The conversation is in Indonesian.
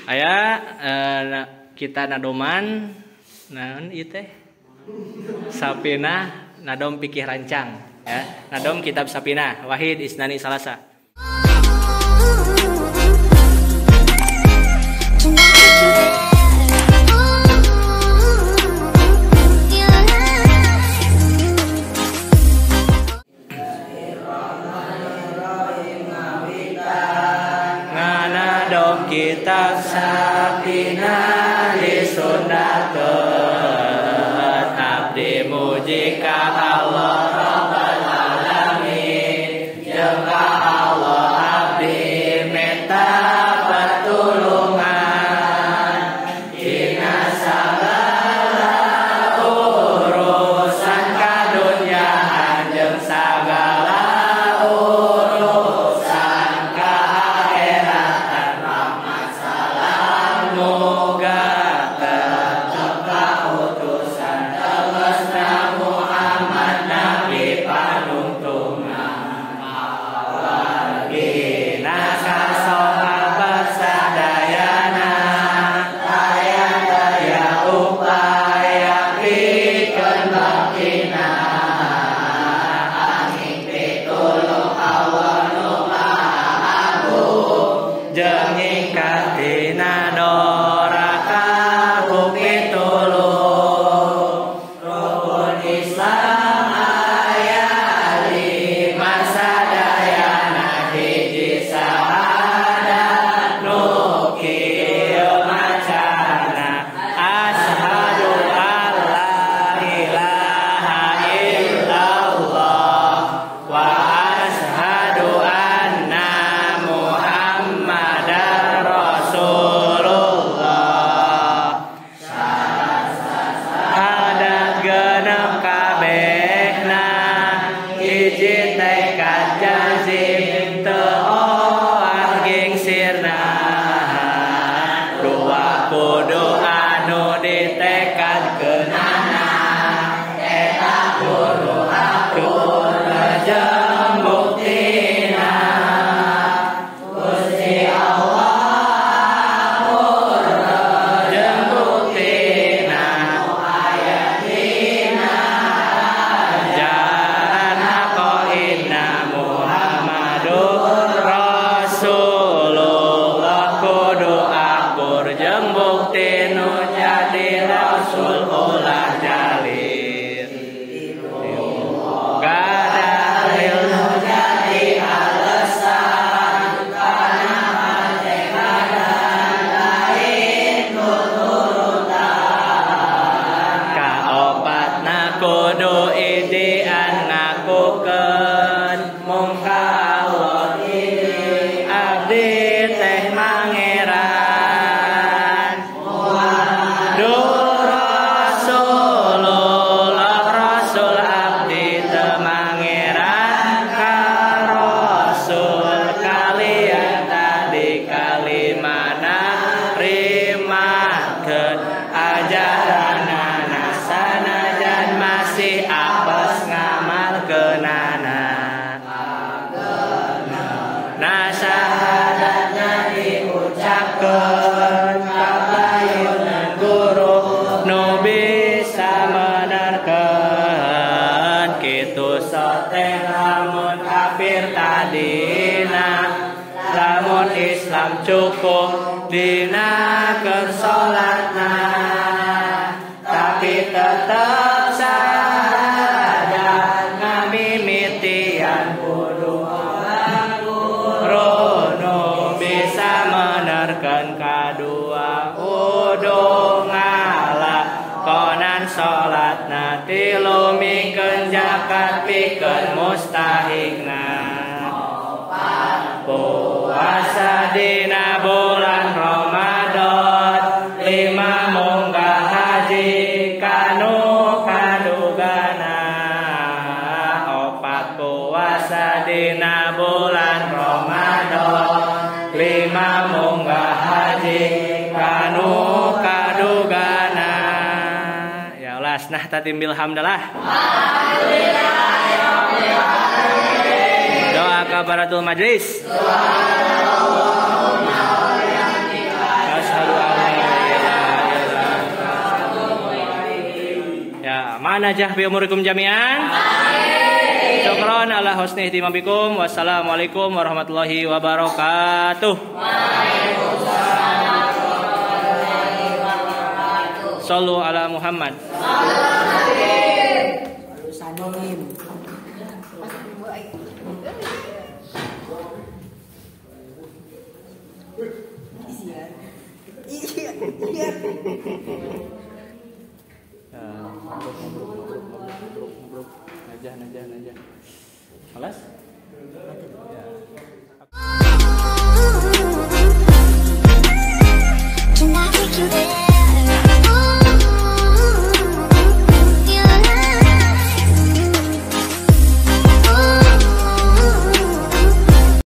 Aya kita nadoman naon ieu teh Sapinah nadom pikih rancang ya. Nadom kitab Sapinah Wahid Isnani Salasa. Nganadom kitab Sapinah disundakeun abdi muji ka Allah Rabbal Alamin jeung ka Allah abdi meta pertulungan dina sagala urusan kaduniaan jeung sagala urusan kaakhiran rahmat salam muga tetep ka utusan tegesna Muhammad Nabi panungtungan wargina sasahabat sadayana daya upaya pikeun baktina angin pitulung Allah nu maha agung jeung ngingkat tina doraka bukit tulung rukun Islam aya lima sadayana hiji sahadat nu kieu macana asyhadu alla ilaha illallah wa asyhadu anna Muhammadar Rasulullah. Sahadat genep kabehna hiji tekad jazim teu owah gingsirna dua kudu anu ditekadkeunana eta kudu akur jeung buktina Gusti Allah jeung buktina aya dina ajaran aqaidna Muhammadur Rasulullah kudu akur jeung bukti nu jadi rasul ulah jalil gadalil nu jadi alasan kana majegadan lain tuturutan kaopatna kudu idean ngakukeun mungka Allah ini abdi teh mangeran Muhammadur Rasulullah Rasul abdi teu mangeran ka Rasul kalian tadi kalimana rimakeun ajaranana sanajan masih apes ngamalkeunana nah syahadatna diucapkeun kabayunan guru nu bisa menerkeun kitu soteh lamun kafir tadina lamun Islam cukup dina keur salatna tapi tetep syahadat ngamimitian kudu owah guru nu bisa menerkeun kadua kudu ngalakonan salatna tilu mikeun zakat pikeun mustahikna puasa dina bulan Ramadan lima munggah haji kanu kadugana opat puasa dina bulan Ramadan lima munggah haji kanu kadugana ya ulas nah tatimbil hamdalah doa kabaratul majlis. najah fi umurikum jami'an. Amin. Syukran ala husni ihtimamikum. Wassalamualaikum warahmatullahi wabarakatuh. Waalaikumsalam warahmatullahi wabarakatuh. Shallu ala Muhammad. Salim. Iya. Najah. Alas? Ya.